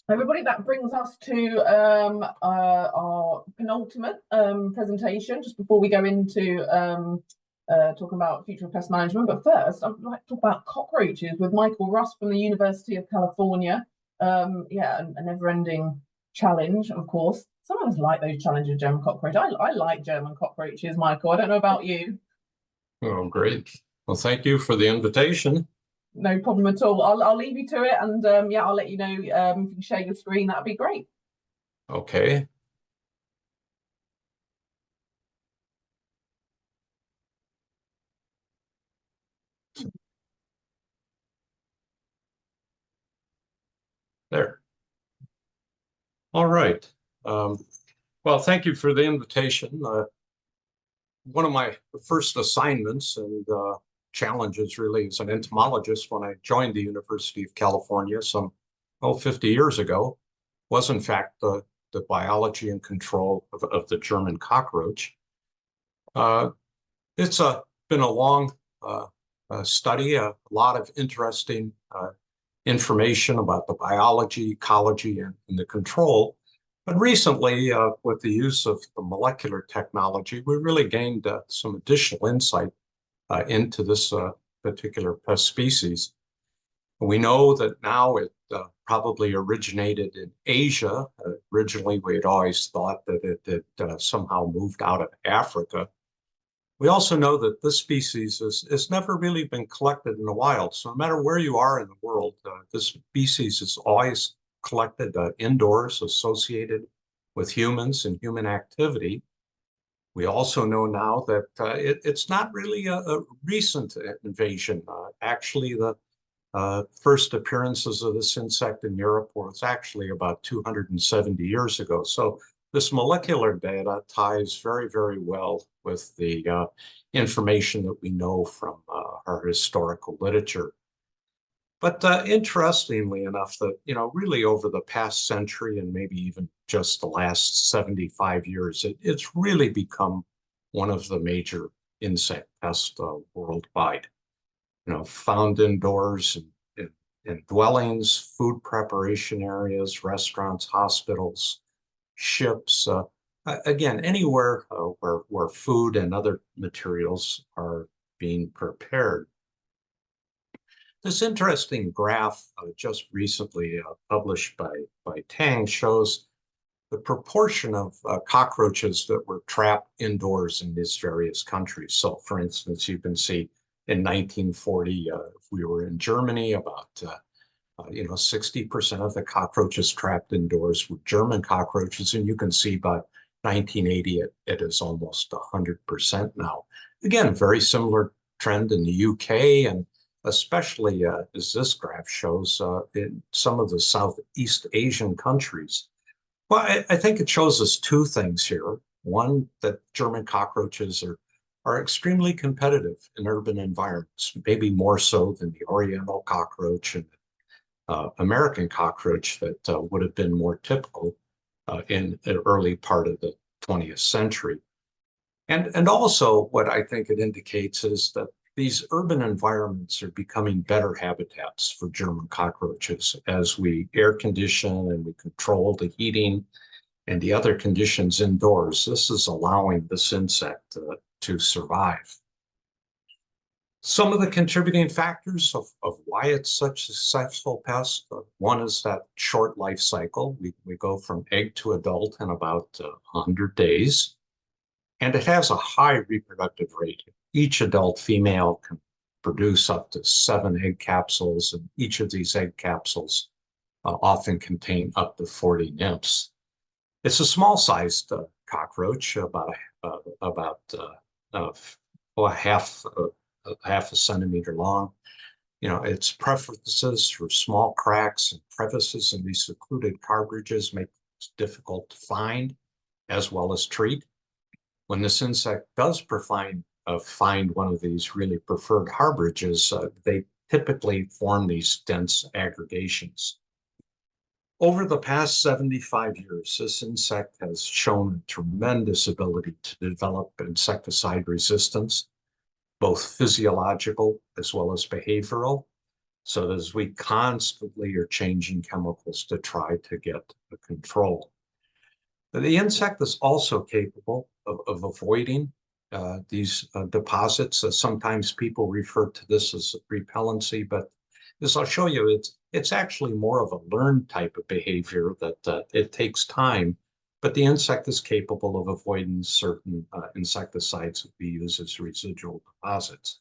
Everybody, that brings us to our penultimate presentation, just before we go into talking about future of pest management. But first, I'd like to talk about cockroaches with Michael Russ from the University of California. Yeah, a never-ending challenge, of course. Some of us like those challenges, German cockroach. I like German cockroaches, Michael. I don't know about you. Oh, great. Well, thank you for the invitation. No problem at all. I'll leave you to it, and yeah, I'll let you know if you can share your screen. That'd be great. Okay. There. All right. Well, thank you for the invitation. One of my first assignments and challenges really as an entomologist when I joined the University of California some 50 years ago was in fact the biology and control of the German cockroach. It's been a long study, a lot of interesting information about the biology, ecology, and the control. But recently, with the use of the molecular technology, we really gained some additional insight into this particular pest species. We know that now it probably originated in Asia. Originally, we had always thought that it had somehow moved out of Africa. We also know that this species has never really been collected in the wild. So no matter where you are in the world, this species is always collected indoors, associated with humans and human activity. We also know now that it's not really a recent invasion. Actually, the first appearances of this insect in Europe was actually about 270 years ago. So this molecular data ties very, very well with the information that we know from our historical literature. But interestingly enough, that really over the past century and maybe even just the last 75 years, it's really become one of the major insect pests worldwide. Found indoors in dwellings, food preparation areas, restaurants, hospitals, ships. Again, anywhere where food and other materials are being prepared. This interesting graph just recently published by Tang shows the proportion of cockroaches that were trapped indoors in these various countries. So, for instance, you can see in 1940, if we were in Germany, about 60% of the cockroaches trapped indoors were German cockroaches, and you can see by 1980 it is almost 100% now. Again, very similar trend in the UK, and especially as this graph shows in some of the Southeast Asian countries. Well, I think it shows us two things here. One, that German cockroaches are extremely competitive in urban environments, maybe more so than the Oriental cockroach and American cockroach that would have been more typical in the early part of the 20th century. And also what I think it indicates is that these urban environments are becoming better habitats for German cockroaches as we air condition and we control the heating and the other conditions indoors. This is allowing this insect to survive. Some of the contributing factors of why it's such a successful pest, one is that short life cycle. We go from egg to adult in about 100 days. And it has a high reproductive rate. Each adult female can produce up to 7 egg capsules, and each of these egg capsules often contain up to 40 nymphs. It's a small-sized cockroach, about half a centimeter long. Its preferences for small cracks and crevices in these secluded cartridges make it difficult to find as well as treat. When this insect does find one of these really preferred harborages, they typically form these dense aggregations. Over the past 75 years, this insect has shown a tremendous ability to develop insecticide resistance, both physiological as well as behavioral. So as we constantly are changing chemicals to try to get a control. The insect is also capable of avoiding these deposits. Sometimes people refer to this as repellency, but as I'll show you, it's actually more of a learned type of behavior that it takes time, but the insect is capable of avoiding certain insecticides that we use as residual deposits.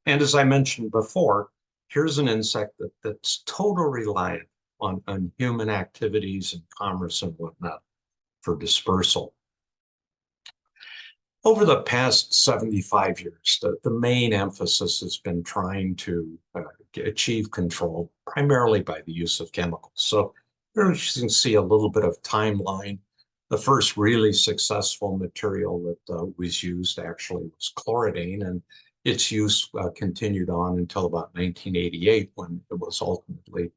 And as I mentioned before, here's an insect that's totally reliant on human activities and commerce and whatnot for dispersal. Over the past 75 years, the main emphasis has been trying to achieve control primarily by the use of chemicals. So here you can see a little bit of timeline. The first really successful material that was used actually was chloridane, and its use continued on until about 1988 when it was ultimately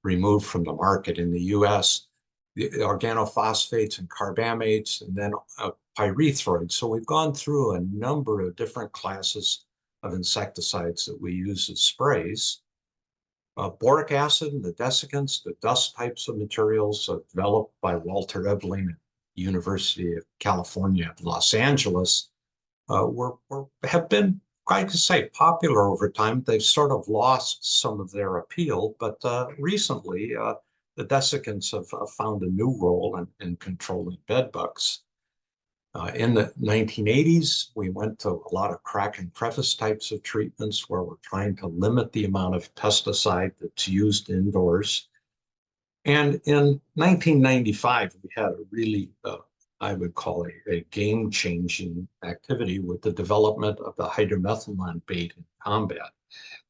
removed from the market in the US. The organophosphates and carbamates, and then pyrethroids. So we've gone through a number of different classes of insecticides that we use as sprays. Boric acid and the desiccants, the dust types of materials developed by Walter Ebeling at University of California at Los Angeles have been, I could say, popular over time. They've sort of lost some of their appeal, but recently the desiccants have found a new role in controlling bedbugs. In the 1980s, we went to a lot of crack and crevice types of treatments where we're trying to limit the amount of pesticide that's used indoors. And in 1995, we had a really, I would call a game-changing activity with the development of the hydromethylamine bait in combat.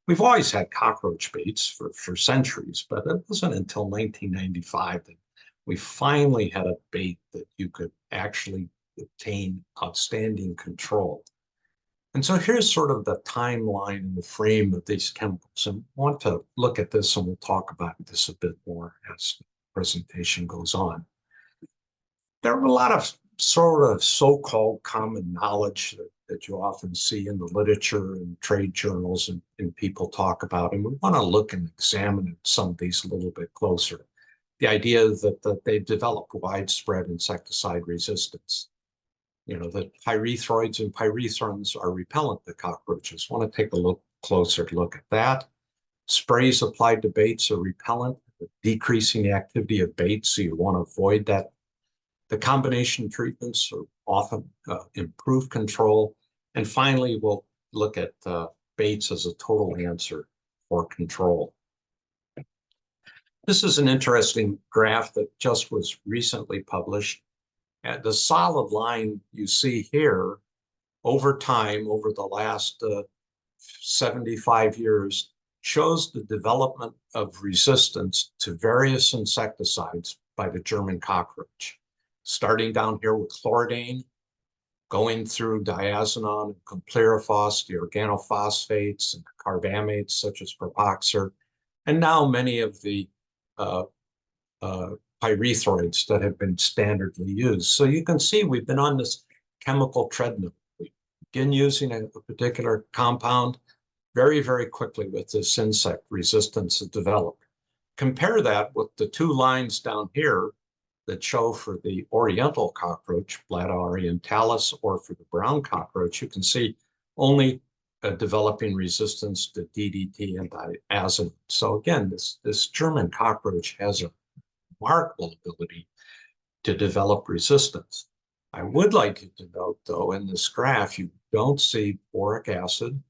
We've always had cockroach baits for centuries, but it wasn't until 1995 that we finally had a bait that you could actually obtain outstanding control. And so here's sort of the timeline and the frame of these chemicals. And I want to look at this, and we'll talk about this a bit more as the presentation goes on. There are a lot of sort of so-called common knowledge that you often see in the literature and trade journals and people talk about, and we want to look and examine some of these a little bit closer. The idea that they've developed widespread insecticide resistance. You know, that pyrethroids and pyrethrins are repellent to cockroaches. Want to take a closer look at that. Sprays applied to baits are repellent, decreasing the activity of baits, so you want to avoid that. The combination treatments are often improve control. And finally, we'll look at baits as a total answer for control. This is an interesting graph that just was recently published. And the solid line you see here over time, over the last 75 years, shows the development of resistance to various insecticides by the German cockroach. Starting down here with chloridane, going through diazinon and complerophos, the organophosphates and carbamates such as propoxer, and now many of the pyrethroids that have been standardly used. So you can see we've been on this chemical treadmill. We begin using a particular compound, very, very quickly with this insect resistance is developed. Compare that with the two lines down here that show for the oriental cockroach, Blatta orientalis, or for the brown cockroach, you can see only developing resistance to DDT and diazinon. So again, this German cockroach has a remarkable ability to develop resistance. I would like you to note, though, in this graph, you don't see boric acid,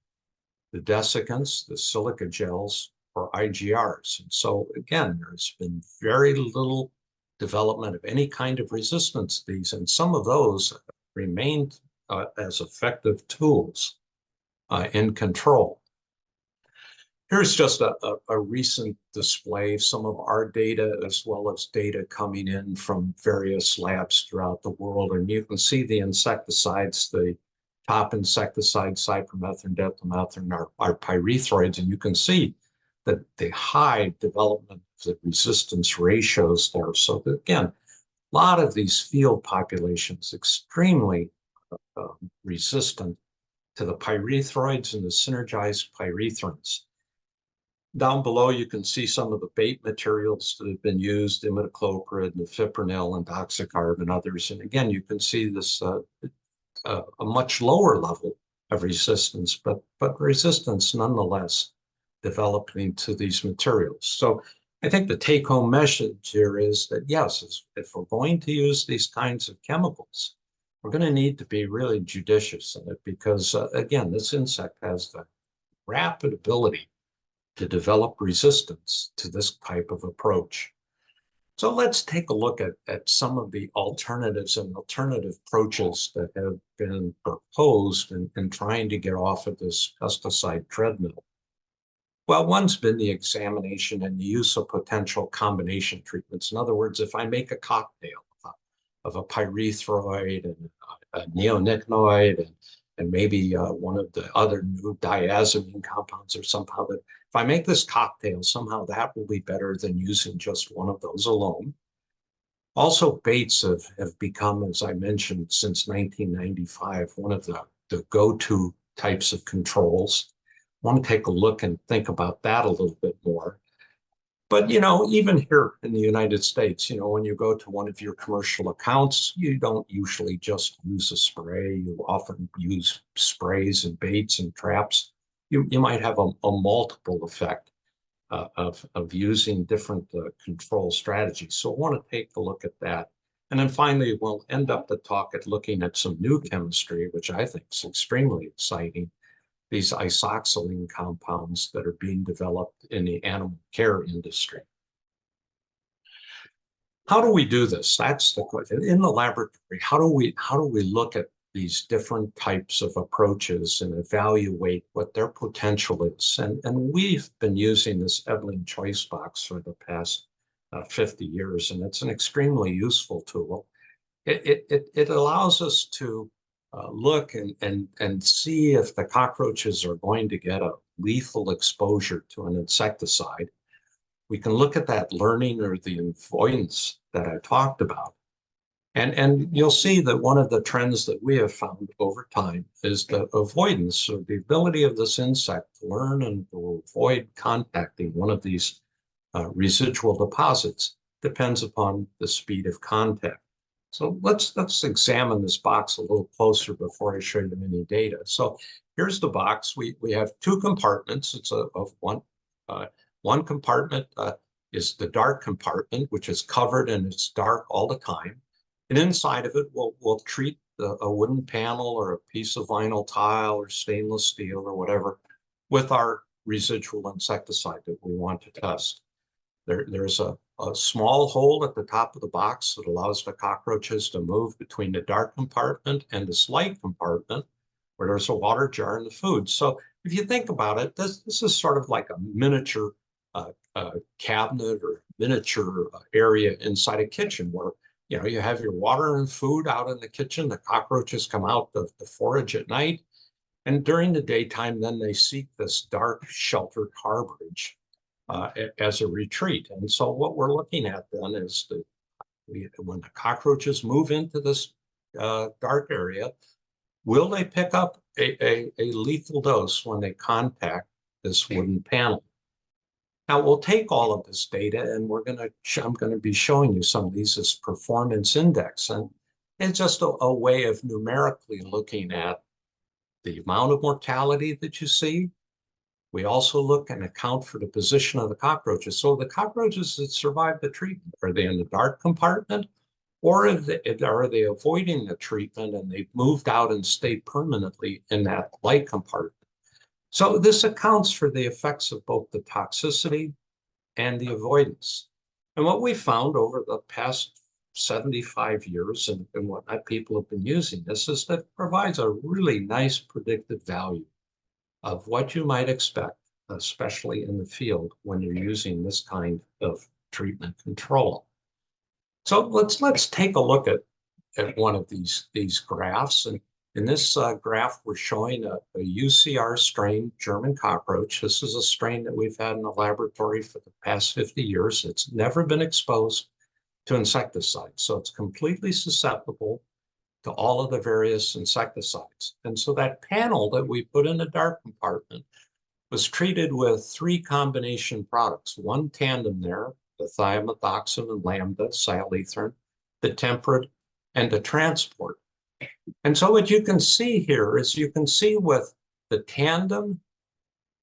the desiccants, the silica gels, or IGRs. And so again, there's been very little development of any kind of resistance to these, and some of those remained as effective tools in control. Here's just a recent display of some of our data, as well as data coming in from various labs throughout the world. And you can see the insecticides, the top insecticides, cypermethrin, dethylmethrin, are pyrethroids, and you can see that the high development of the resistance ratios there. So that, again, a lot of these field populations extremely resistant to the pyrethroids and the synergized pyrethrins. Down below, you can see some of the bait materials that have been used, imidacloprid, nifipronil, and doxycarb, and others. And again, you can see this a much lower level of resistance, but resistance nonetheless developing to these materials. So I think the take-home message here is that yes, if we're going to use these kinds of chemicals, we're going to need to be really judicious in it because, again, this insect has the rapid ability to develop resistance to this type of approach. So let's take a look at some of the alternatives and alternative approaches that have been proposed in trying to get off of this pesticide treadmill. Well, one's been the examination and the use of potential combination treatments. In other words, if I make a cocktail of a pyrethroid and a neonicotinoid and maybe one of the other new diazamine compounds or somehow that if I make this cocktail, somehow that will be better than using just one of those alone. Also, baits have become, as I mentioned, since 1995, one of the go-to types of controls. I want to take a look and think about that a little bit more. But, even here in the United States, when you go to one of your commercial accounts, you don't usually just use a spray. You often use sprays and baits and traps. You might have a multiple effect of using different control strategies. So I want to take a look at that. And then finally, we'll end up the talk at looking at some new chemistry, which I think is extremely exciting. These isoxazoline compounds that are being developed in the animal care industry. How do we do this? That's the question. In the laboratory, how do we look at these different types of approaches and evaluate what their potential is? And we've been using this Eveling Choice Box for the past 50 years, and it's an extremely useful tool. It allows us to look and see if the cockroaches are going to get a lethal exposure to an insecticide. We can look at that learning or the avoidance that I talked about. And you'll see that one of the trends that we have found over time is the avoidance or the ability of this insect to learn and to avoid contacting one of these residual deposits depends upon the speed of contact. So let's examine this box a little closer before I show you any data. So here's the box. We have two compartments. It's of one compartment is the dark compartment, which is covered and it's dark all the time. And inside of it, we'll treat a wooden panel or a piece of vinyl tile or stainless steel or whatever with our residual insecticide that we want to test. There's a small hole at the top of the box that allows the cockroaches to move between the dark compartment and this light compartment where there's a water jar and the food. So if you think about it, this is sort of like a miniature cabinet or miniature area inside a kitchen where you have your water and food out in the kitchen. The cockroaches come out to forage at night. And during the daytime, then they seek this dark, sheltered harborage as a retreat. And so what we're looking at then is when the cockroaches move into this dark area, will they pick up a lethal dose when they contact this wooden panel? Now we'll take all of this data and I'm going to be showing you some of these as performance index. And it's just a way of numerically looking at the amount of mortality that you see. We also look and account for the position of the cockroaches. So the cockroaches that survive the treatment, are they in the dark compartment or are they avoiding the treatment and they've moved out and stayed permanently in that light compartment? So this accounts for the effects of both the toxicity and the avoidance. And what we found over the past 75 years and what people have been using this is that it provides a really nice predictive value of what you might expect, especially in the field when you're using this kind of treatment control. So let's take a look at one of these graphs. And in this graph, we're showing a UCR strain German cockroach. This is a strain that we've had in the laboratory for the past 50 years. It's never been exposed to insecticides, so it's completely susceptible to all of the various insecticides. And so that panel that we put in the dark compartment was treated with 3 combination products, 1 tandem there, the thiamethoxam and lambda, sialythrin, the temperate, and the transport. And so what you can see here is you can see with the tandem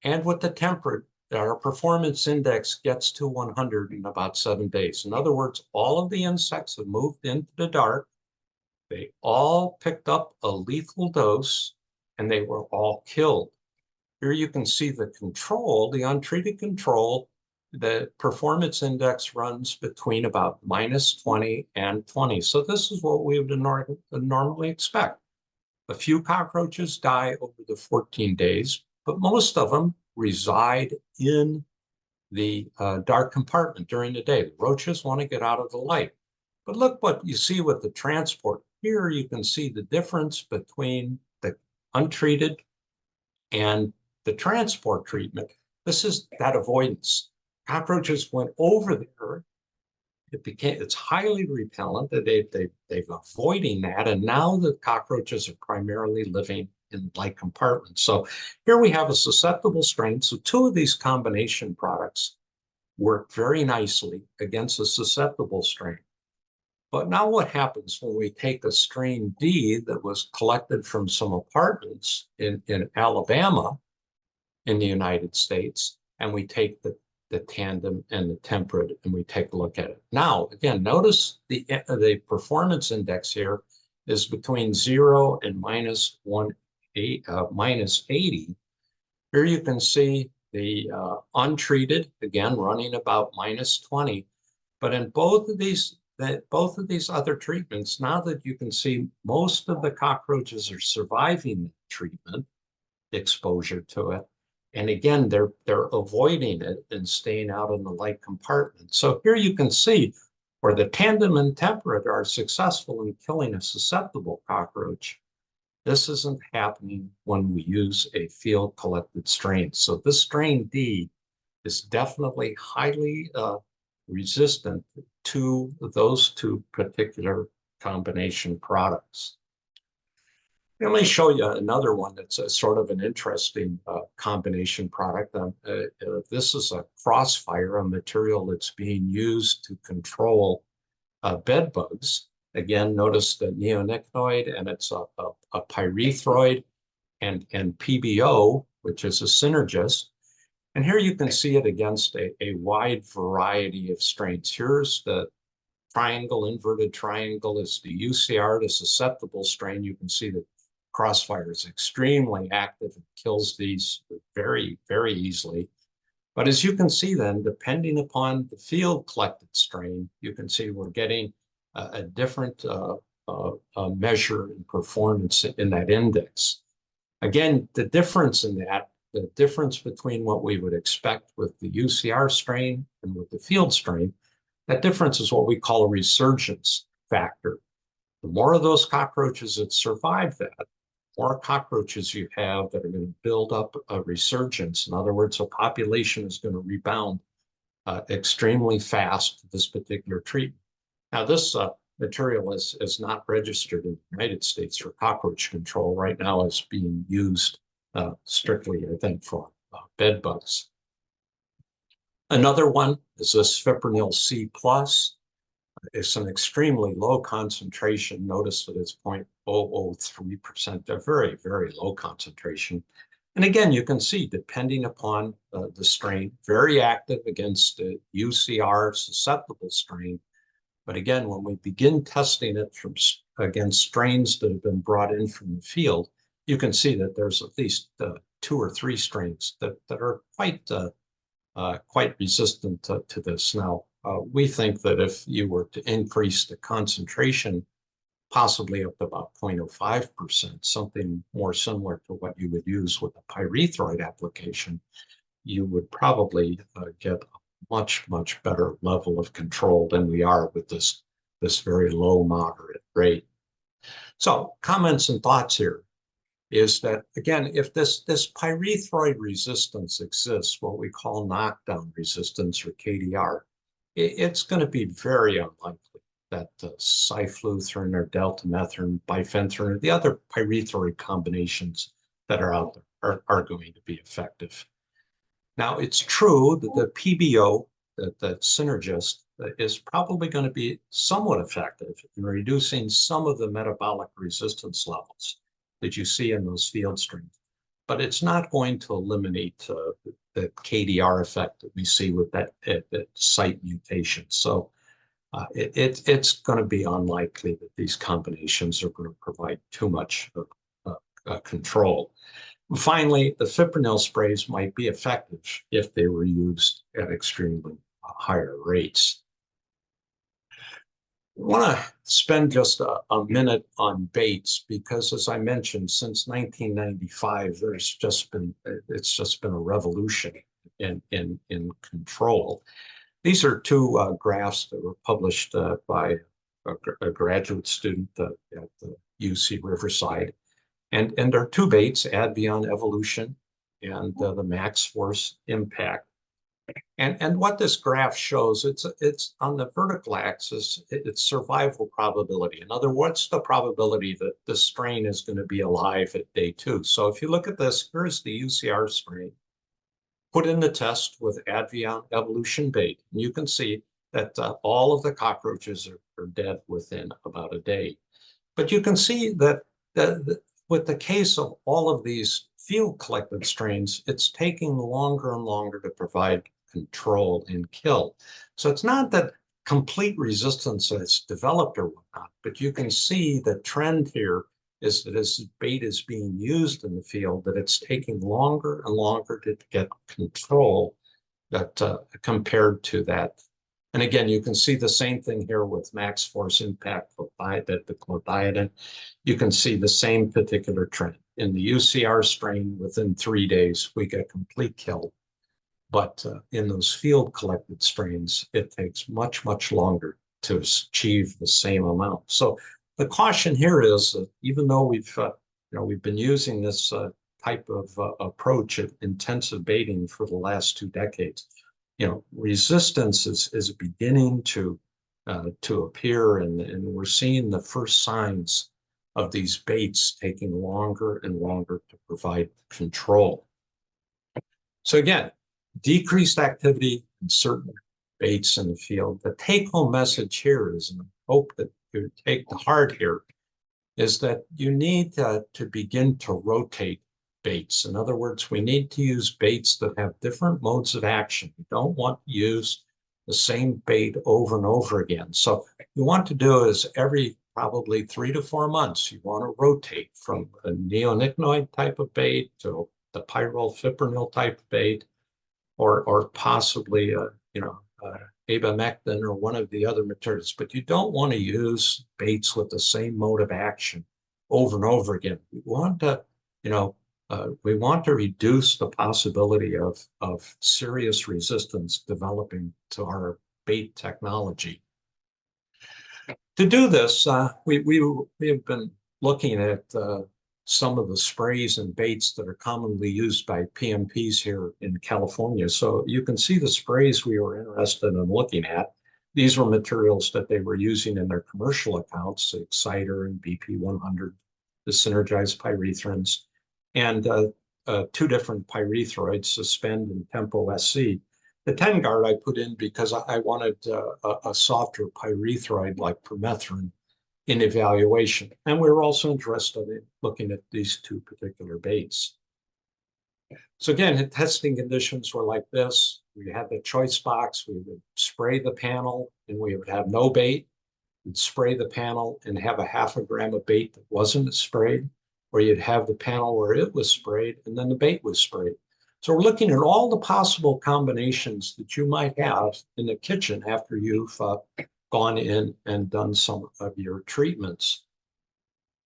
and with the temperate, our performance index gets to 100 in about 7 days. In other words, all of the insects have moved into the dark. They all picked up a lethal dose and they were all killed. Here you can see the control, the untreated control. The performance index runs between about -20 and 20. So this is what we would normally expect. A few cockroaches die over the 14 days, but most of them reside in the dark compartment during the day. Roaches want to get out of the light. But look what you see with the transport. Here you can see the difference between the untreated and the transport treatment. This is that avoidance. Cockroaches went over there. It's highly repellent. They've avoiding that. And now the cockroaches are primarily living in light compartments. So here we have a susceptible strain. So 2 of these combination products work very nicely against a susceptible strain. But now what happens when we take a strain D that was collected from some apartments in Alabama in the United States, and we take the tandem and the temperate and we take a look at it. Now, again, notice the performance index here is between 0 and -80. Here you can see the untreated, again, running about -20. But in both of these other treatments, now that you can see most of the cockroaches are surviving the treatment, exposure to it. And again, they're avoiding it and staying out in the light compartment. So here you can see where the tandem and temperate are successful in killing a susceptible cockroach. This isn't happening when we use a field collected strain. So this strain D is definitely highly resistant to those 2 particular combination products. Let me show you another one that's a sort of an interesting combination product. This is a crossfire, a material that's being used to control bed bugs. Again, notice the neonicotinoid, and it's a pyrethroid and PBO, which is a synergist. And here you can see it against a wide variety of strains. Here's the triangle, inverted triangle is the UCR, the susceptible strain. You can see that crossfire is extremely active and kills these very, very easily. But as you can see then, depending upon the field collected strain, you can see we're getting a different measure in performance in that index. Again, the difference in that, the difference between what we would expect with the UCR strain and with the field strain, that difference is what we call a resurgence factor. The more of those cockroaches that survive that, more cockroaches you have that are going to build up a resurgence. In other words, a population is going to rebound extremely fast to this particular treatment. Now, this material is not registered in the United States for cockroach control. Right now, it's being used strictly, I think, for bed bugs. Another one is this fipronil C+. It's an extremely low concentration. Notice that it's 0.003%. They're very, very low concentration. And again, you can see, depending upon the strain, very active against the UCR susceptible strain. But again, when we begin testing it against strains that have been brought in from the field, you can see that there's at least 2 or 3 strains that are quite resistant to this. Now, we think that if you were to increase the concentration, possibly up to about 0.05%, something more similar to what you would use with a pyrethroid application, you would probably get a much, much better level of control than we are with this very low moderate rate. So comments and thoughts here is that, again, if this pyrethroid resistance exists, what we call knockdown resistance or KDR, it's going to be very unlikely that cyfluthrin or deltamethrin, bifenthrin, or the other pyrethroid combinations that are out there are going to be effective. Now, it's true that the PBO, that synergist, is probably going to be somewhat effective in reducing some of the metabolic resistance levels that you see in those field strains. But it's not going to eliminate the KDR effect that we see with that site mutation. So it's going to be unlikely that these combinations are going to provide too much control. Finally, the fipronil sprays might be effective if they were used at extremely higher rates. I want to spend just a minute on baits because, as I mentioned, since 1995, it's just been a revolution in control. These are two graphs that were published by a graduate student at the UC Riverside. And there are two baits, Advion Evolution and the Max Force Impact. And what this graph shows, it's on the vertical axis, it's survival probability. In other words, what's the probability that the strain is going to be alive at day 2? So if you look at this, here's the UCR strain, put in the test with Advion Evolution bait. And you can see that all of the cockroaches are dead within about a day. But you can see that with the case of all of these field collected strains, it's taking longer and longer to provide control and kill. So it's not that complete resistance has developed or whatnot, but you can see the trend here is that as bait is being used in the field, that it's taking longer and longer to get control that compared to that. And again, you can see the same thing here with Max Force Impact, the clothianidin. You can see the same particular trend. In the UCR strain, within 3 days, we get complete kill. But in those field collected strains, it takes much, much longer to achieve the same amount. So the caution here is that even though we've been using this type of approach of intensive baiting for the last 2 decades, resistance is beginning to appear, and we're seeing the first signs of these baits taking longer and longer to provide control. So again, decreased activity in certain baits in the field. The take-home message here is, and I hope that you take to heart here, is that you need to begin to rotate baits. In other words, we need to use baits that have different modes of action. You don't want to use the same bait over and over again. So what you want to do is every probably 3 to 4 months, you want to rotate from a neonicotinoid type of bait to the pyrrole fipronil type of bait, or possibly abamectin or one of the other materials. But you don't want to use baits with the same mode of action over and over again. We want to reduce the possibility of serious resistance developing to our bait technology. To do this, we have been looking at some of the sprays and baits that are commonly used by PMPs here in California. So you can see the sprays we were interested in looking at. These were materials that they were using in their commercial accounts, Exciter and BP100, the synergized pyrethrins, and 2 different pyrethroids, Suspend and Tempo SC. The 10 guard I put in because I wanted a softer pyrethroid like permethrin in evaluation. And we were also interested in looking at these 2 particular baits. So again, the testing conditions were like this. We had the choice box. We would spray the panel and we would have no bait. We'd spray the panel and have a 0.5 gram of bait that wasn't sprayed, or you'd have the panel where it was sprayed and then the bait was sprayed. So we're looking at all the possible combinations that you might have in the kitchen after you've gone in and done some of your treatments.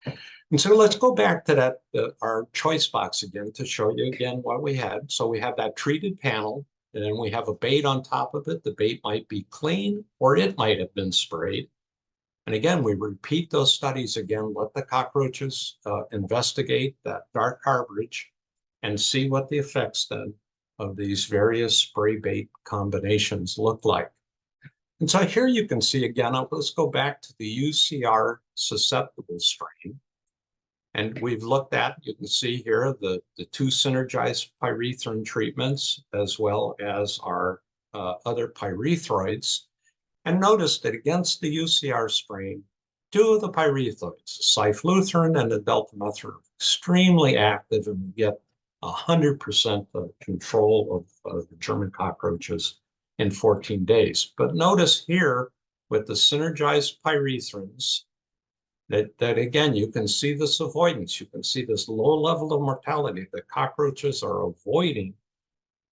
And so let's go back to that, our choice box again, to show you again what we had. So we have that treated panel, and then we have a bait on top of it. The bait might be clean, or it might have been sprayed. And again, we repeat those studies again, let the cockroaches investigate that dark harborage and see what the effects then of these various spray bait combinations look like. And so here you can see again, let's go back to the UCR susceptible strain. And we've looked at, you can see here, the two synergized pyrethrin treatments, as well as our other pyrethroids. And notice that against the UCR strain, two of the pyrethroids, the cyfluthrin and the deltamethrin, are extremely active, and we get 100% control of the German cockroaches in 14 days. But notice here with the synergized pyrethrins that again, you can see this avoidance. You can see this low level of mortality. The cockroaches are avoiding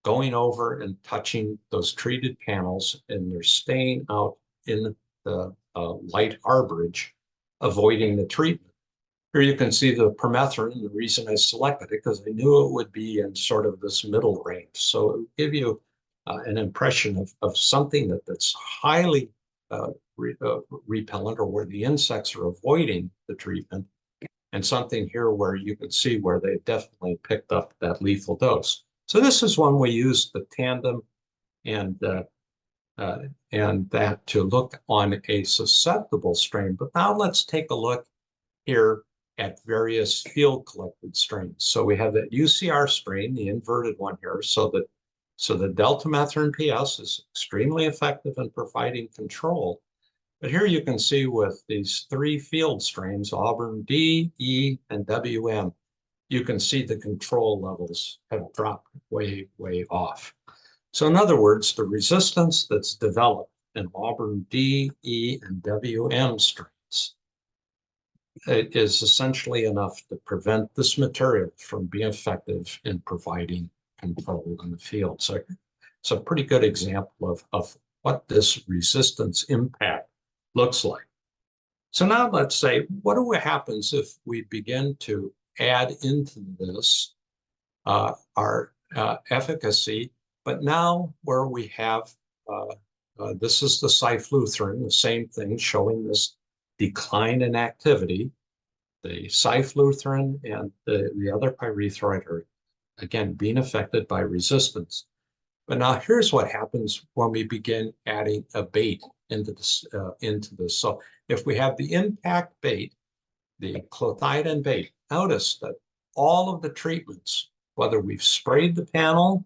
going over and touching those treated panels, and they're staying out in the light arborage, avoiding the treatment. Here you can see the permethrin, and the reason I selected it, because I knew it would be in sort of this middle range. So it would give you an impression of something that's highly repellent, or where the insects are avoiding the treatment, and something here where you can see where they definitely picked up that lethal dose. So this is when we use the tandem and that to look on a susceptible strain. But now let's take a look here at various field collected strains. So we have that UCR strain, the inverted one here, so the deltamethrin PS is extremely effective in providing control. But here you can see with these three field strains, Auburn D, E, and WM, you can see the control levels have dropped way, way off. So in other words, the resistance that's developed in Auburn D, E, and WM strains, it is essentially enough to prevent this material from being effective in providing control in the field. So it's a pretty good example of what this resistance impact looks like. So now let's say, what happens if we begin to add into this our efficacy, but now where we have, this is the cyfluthrin, the same thing, showing this decline in activity. The cyfluthrin and the other pyrethroid are, again, being affected by resistance. But now here's what happens when we begin adding a bait into this. So if we have the impact bait, the clothianidin bait, notice that all of the treatments, whether we've sprayed the panel,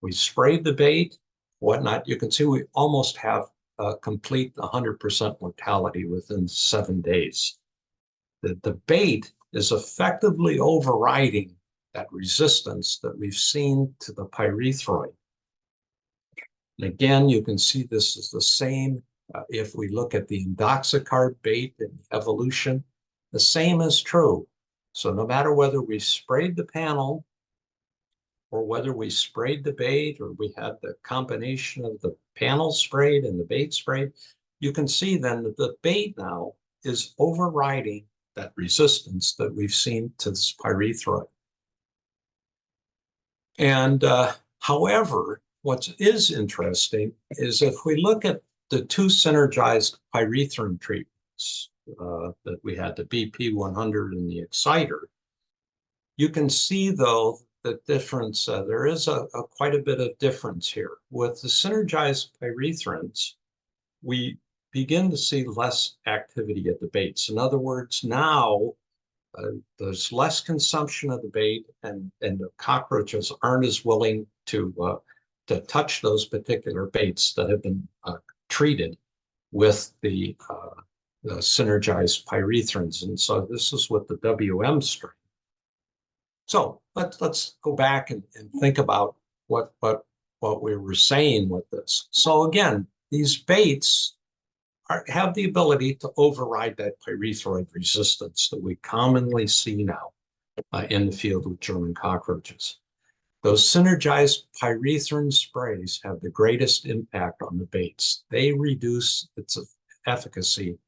we sprayed the bait, whatnot, you can see we almost have a complete 100% mortality within 7 days. The bait is effectively overriding that resistance that we've seen to the pyrethroid. And again, you can see this is the same if we look at the indoxacarb bait in evolution. The same is true. So no matter whether we sprayed the panel or whether we sprayed the bait, or we had the combination of the panel sprayed and the bait sprayed, you can see then that the bait now is overriding that resistance that we've seen to this pyrethroid. And however, what is interesting is if we look at the two synergized pyrethrin treatments that we had, the BP100 and the Exciter, you can see though the difference, there is quite a bit of difference here. With the synergized pyrethrins, we begin to see less activity at the baits. In other words, now there's less consumption of the bait, and the cockroaches aren't as willing to touch those particular baits that have been treated with the synergized pyrethrins. And so this is with the WM strain. So let's go back and think about what we were saying with this. So again, these baits have the ability to override that pyrethroid resistance that we commonly see now in the field with German cockroaches. Those synergized pyrethrin sprays have the greatest impact on the baits. They reduce its efficacy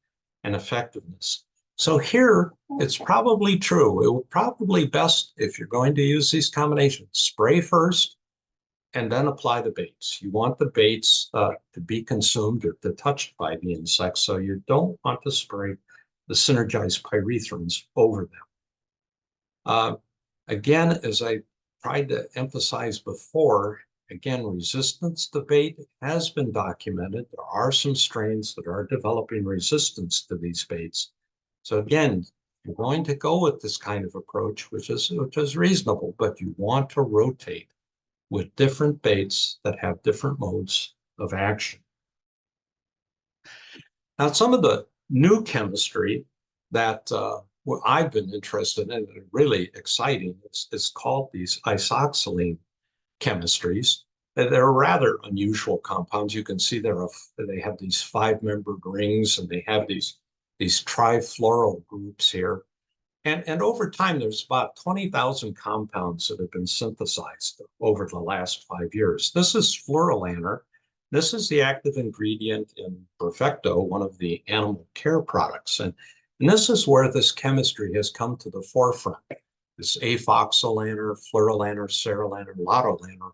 and effectiveness. So here, it's probably true. It would probably best, if you're going to use these combinations, spray first and then apply the baits. You want the baits to be consumed or to touched by the insects, so you don't want to spray the synergized pyrethrins over them. Again, as I tried to emphasize before, again, resistance to bait has been documented. There are some strains that are developing resistance to these baits. So again, you're going to go with this kind of approach, which is reasonable, but you want to rotate with different baits that have different modes of action. Now, some of the new chemistry that what I've been interested in and really exciting is called these isoxazoline chemistries. They're rather unusual compounds. You can see they have these 5-membered rings, and they have these trifluoral groups here. And over time, there's about 20,000 compounds that have been synthesized over the last 5 years. This is fluorolaner. This is the active ingredient in Perfecto, one of the animal care products. And this is where this chemistry has come to the forefront. This afoxolaner, fluorolaner, ceralaner, lottolaner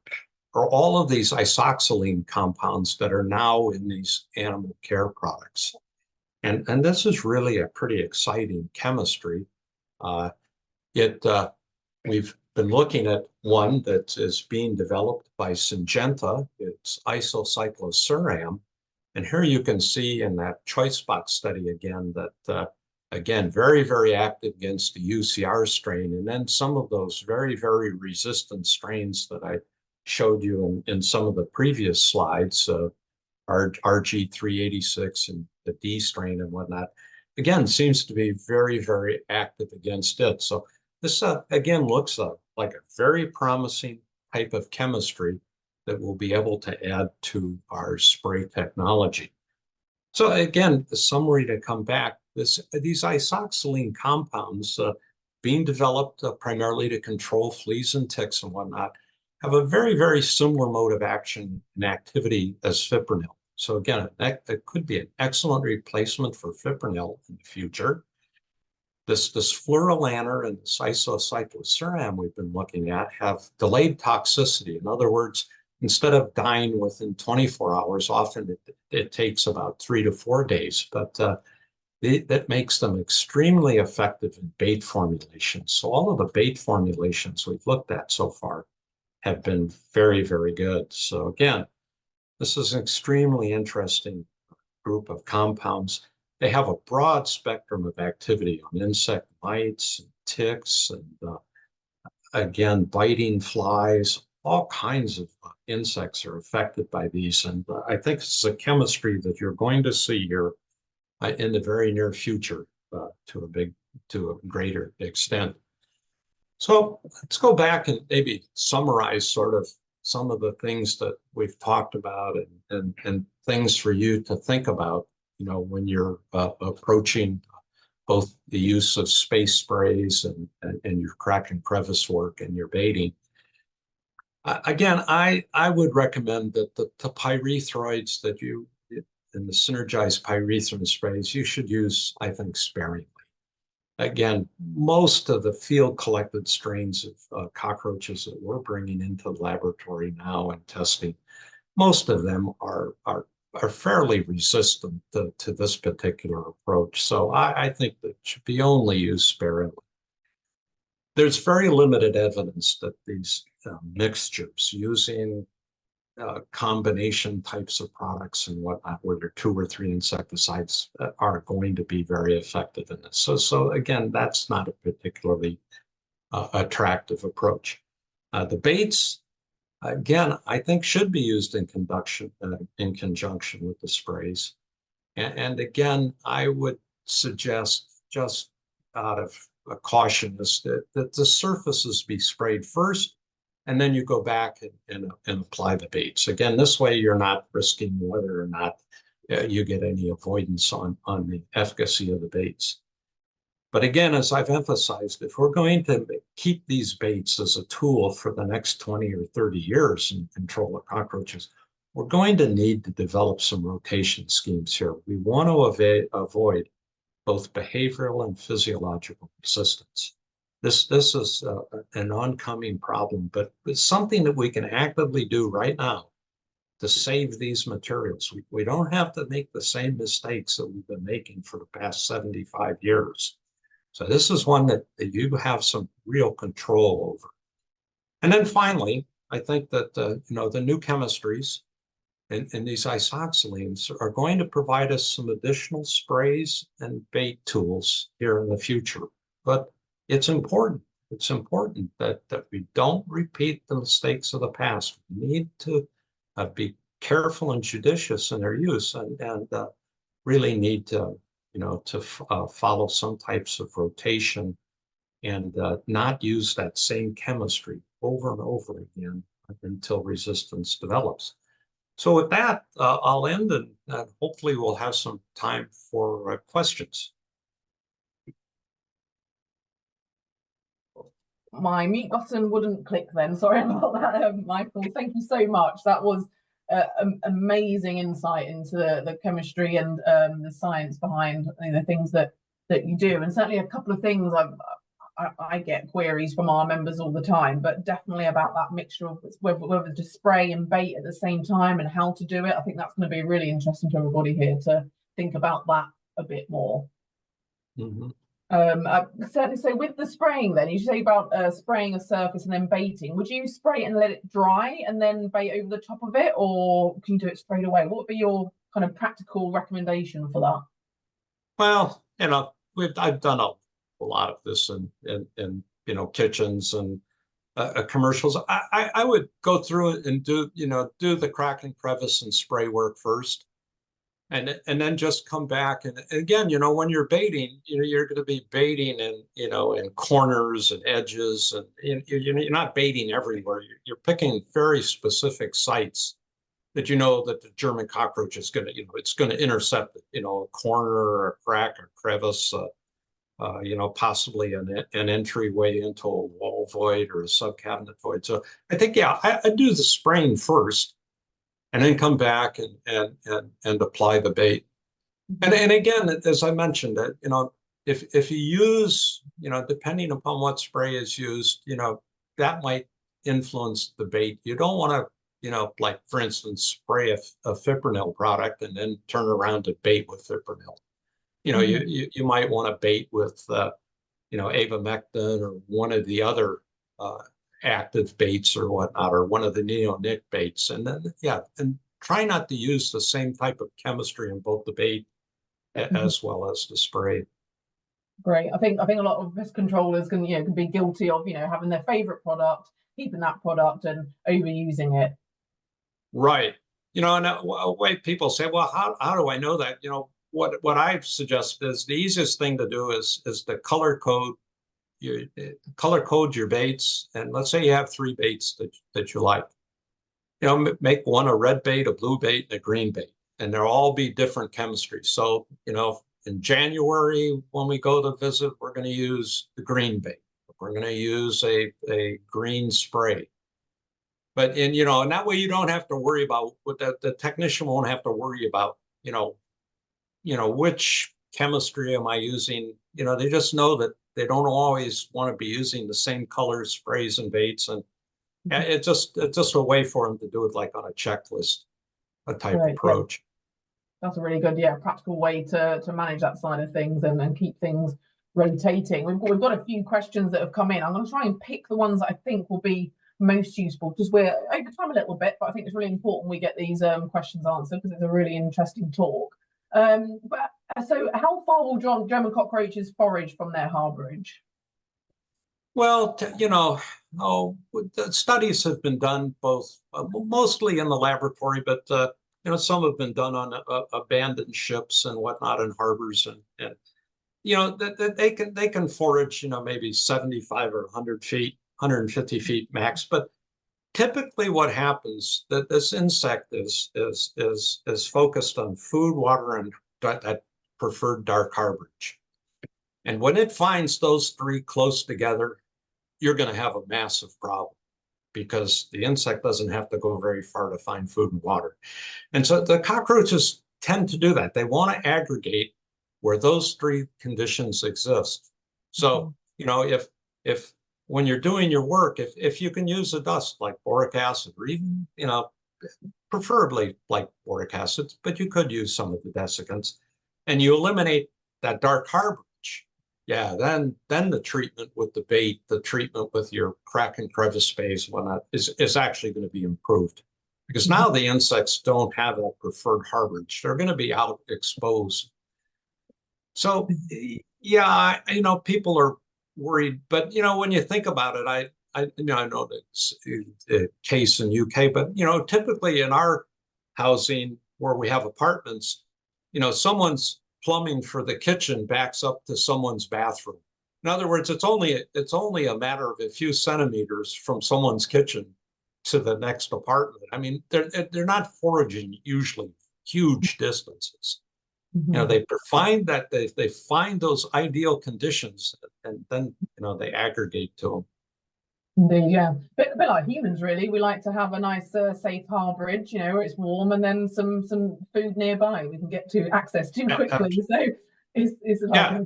are all of these isoxazoline compounds that are now in these animal care products. And this is really a pretty exciting chemistry. We've been looking at one that is being developed by Syngenta. It's isocyclosuram. And here you can see in that choice spot study again that, again, very, very active against the UCR strain. And then some of those very, very resistant strains that I showed you in some of the previous slides, RG386 and the D strain and whatnot, again, seems to be very, very active against it. So this, again, looks like a very promising type of chemistry that we'll be able to add to our spray technology. So again, the summary to come back, these isoxazoline compounds being developed primarily to control fleas and ticks and whatnot, have a very, very similar mode of action and activity as fipronil. So again, that could be an excellent replacement for fipronil in the future. This fluorolaner and this isocyclosuram we've been looking at have delayed toxicity. In other words, instead of dying within 24 hours, often it takes about 3 to 4 days, but that makes them extremely effective in bait formulations. So all of the bait formulations we've looked at so far have been very, very good. So again, this is an extremely interesting group of compounds. They have a broad spectrum of activity on insect bites, and ticks, and again, biting flies. All kinds of insects are affected by these. And I think it's a chemistry that you're going to see here in the very near future to a greater extent. So let's go back and maybe summarize sort of some of the things that we've talked about and things for you to think about, when you're approaching both the use of space sprays and your crack and crevice work and your baiting. Again, I would recommend that the pyrethroids that and the synergized pyrethrin sprays, you should use, I think, sparingly. Again, most of the field collected strains of cockroaches that we're bringing into the laboratory now and testing, most of them are fairly resistant to this particular approach. So I think that should be only used sparingly. There's very limited evidence that these mixtures using combination types of products and whatnot, where there are 2 or 3 insecticides, are going to be very effective in this. So again, that's not a particularly attractive approach. The baits, again, I think should be used in conjunction with the sprays. And again, I would suggest, just out of a caution, that the surfaces be sprayed first, and then you go back and apply the baits. Again, this way you're not risking whether or not you get any avoidance on the efficacy of the baits. But again, as I've emphasized, if we're going to keep these baits as a tool for the next 20 or 30 years in control of cockroaches, we're going to need to develop some rotation schemes here. We want to avoid both behavioral and physiological resistance. This is an oncoming problem, but it's something that we can actively do right now to save these materials. We don't have to make the same mistakes that we've been making for the past 75 years. So this is one that you have some real control over. And then finally, I think that the new chemistries and these isoxazolines are going to provide us some additional sprays and bait tools here in the future. but it's important. It's important that we don't repeat the mistakes of the past. We need to be careful and judicious in their use, and really need to, follow some types of rotation and not use that same chemistry over and over again until resistance develops. So with that, I'll end, and hopefully we'll have some time for questions. My mute button wouldn't click then. Sorry about that, Michael. Thank you so much. That was amazing insight into the chemistry and the science behind the things that you do. And certainly a couple of things I get queries from our members all the time, but definitely about that mixture of whether to spray and bait at the same time and how to do it. I think that's going to be really interesting to everybody here to think about that a bit more. Mm-hmm. Certainly. So with the spraying, then you say about spraying a surface and then baiting. Would you spray it and let it dry and then bait over the top of it, or can you do it straight away? What would be your kind of practical recommendation for that? Well, I've done a lot of this in kitchens and commercials. I would go through it and do the crack and crevice and spray work first. And then just come back and again, when you're baiting, you're going to be baiting in corners and edges, and you're not baiting everywhere. You're picking very specific sites that that the German cockroach is going to it's going to intercept a corner or a crack or crevice, possibly an entryway into a wall void or a subcabinet void. So I think I do the spraying first, and then come back and apply the bait. And again, as I mentioned, if you use, depending upon what spray is used, that might influence the bait. You don't want to, like for instance, spray a fipronil product and then turn around to bait with fipronil. You might want to bait with, avamectin or one of the other active baits or whatnot, or one of the neonic baits, and then and try not to use the same type of chemistry in both the bait as well as the spray. Great. I think a lot of pest controllers can be guilty of having their favorite product, keeping that product, and overusing it. Right. And a way people say, well, how do I know that? What I suggest is the easiest thing to do is to color code your baits. And let's say you have 3 baits that you like. Make one a red bait, a blue bait, and a green bait, and they'll all be different chemistry. So in January when we go to visit, we're going to use the green bait. We're going to use a green spray. But and that way you don't have to worry about what the technician won't have to worry about which chemistry am I using. They just know that they don't always want to be using the same colors, sprays, and baits, and it's just a way for them to do it like on a checklist, a type approach. That's a really good, practical way to manage that side of things and keep things rotating. We've got a few questions that have come in. I'm going to try and pick the ones that I think will be most useful, because we're over time a little bit, but I think it's really important we get these questions answered because it's a really interesting talk. So how far will German cockroaches forage from their harborage? Well, the studies have been done both mostly in the laboratory, but some have been done on abandoned ships and whatnot in harbors, and they can forage maybe 75 or 100 feet, 150 feet max. But typically, what happens that this insect is focused on food, water, and that preferred dark harborage. And when it finds those 3 close together, you're going to have a massive problem, because the insect doesn't have to go very far to find food and water. And so the cockroaches tend to do that. They want to aggregate where those 3 conditions exist. So, if when you're doing your work, if you can use a dust like boric acid, or even, preferably like boric acid, but you could use some of the desiccants, and you eliminate that dark harborage, then the treatment with the bait, the treatment with your crack and crevice sprays, whatnot, is actually going to be improved, because now the insects don't have that preferred harborage. They're going to be out exposed. So people are worried, but when you think about it, I know that it's a case in UK, but typically in our housing where we have apartments, someone's plumbing for the kitchen backs up to someone's bathroom. In other words, it's only a matter of a few centimeters from someone's kitchen to the next apartment. I mean, they're not foraging usually huge distances. They find that they find those ideal conditions, and then they aggregate to them. Indeed, yeah. Bit like humans, really. We like to have a nice, safe harborage, where it's warm, and then some food nearby we can get to access to quickly. So it's like yeah.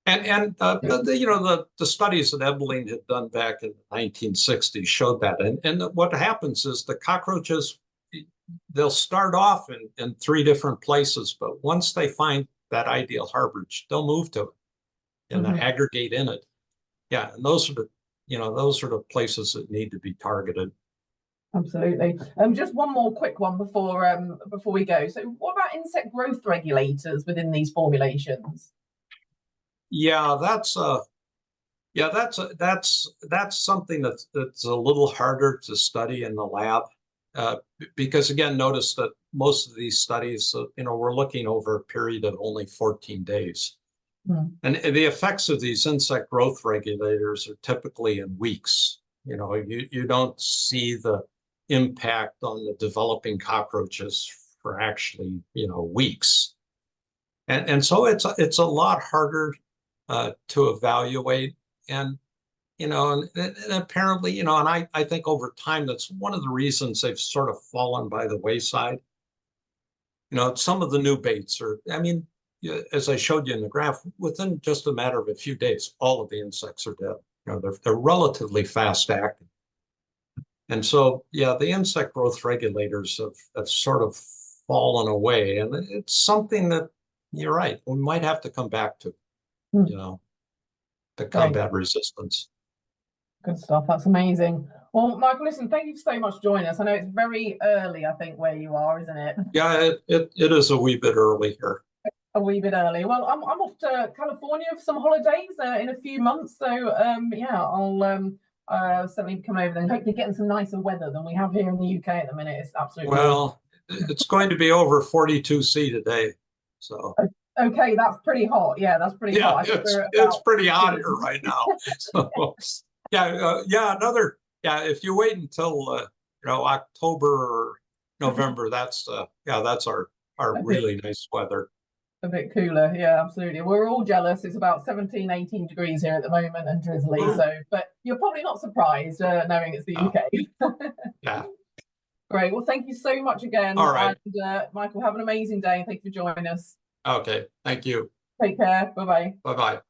And the studies that Ebeling had done back in the 1960s showed that. And what happens is the cockroaches, they'll start off in 3 different places, but once they find that ideal harborage, they'll move to it and aggregate in it. Yeah, and those are the places that need to be targeted. Absolutely. Just one more quick one before we go. So, what about insect growth regulators within these formulations? Yeah, that's something that's a little harder to study in the lab, because again, notice that most of these studies, we're looking over a period of only 14 days. And the effects of these insect growth regulators are typically in weeks. You don't see the impact on the developing cockroaches for actually, weeks. And so it's a lot harder to evaluate. And and apparently, and I think over time that's one of the reasons they've sort of fallen by the wayside. Some of the new baits are, I mean, as I showed you in the graph, within just a matter of a few days, all of the insects are dead. They're relatively fast acting. And so, yeah, the insect growth regulators have sort of fallen away. And it's something that, you're right, we might have to come back to, to combat resistance. Good stuff. That's amazing. Well, Michael, listen, thank you so much for joining us. I know it's very early, I think, where you are, isn't it? Yeah, it is a wee bit early here. A wee bit early. Well, I'm off to California for some holidays in a few months. So yeah, I'll certainly be coming over there and hopefully getting some nicer weather than we have here in the UK at the minute. It's absolutely well, it's going to be over 42°C today. So okay, that's pretty hot. Yeah, that's pretty hot. It's pretty hot here right now. So if you wait until October or November, that's our really nice weather. A bit cooler, yeah, absolutely. We're all jealous. It's about 17, 18 degrees here at the moment and drizzly. So, but you're probably not surprised knowing it's the UK. Yeah. Great. Well, thank you so much again. All right. And Michael, have an amazing day. Thank you for joining us. Okay. Thank you. Take care. Bye-bye. Bye-bye.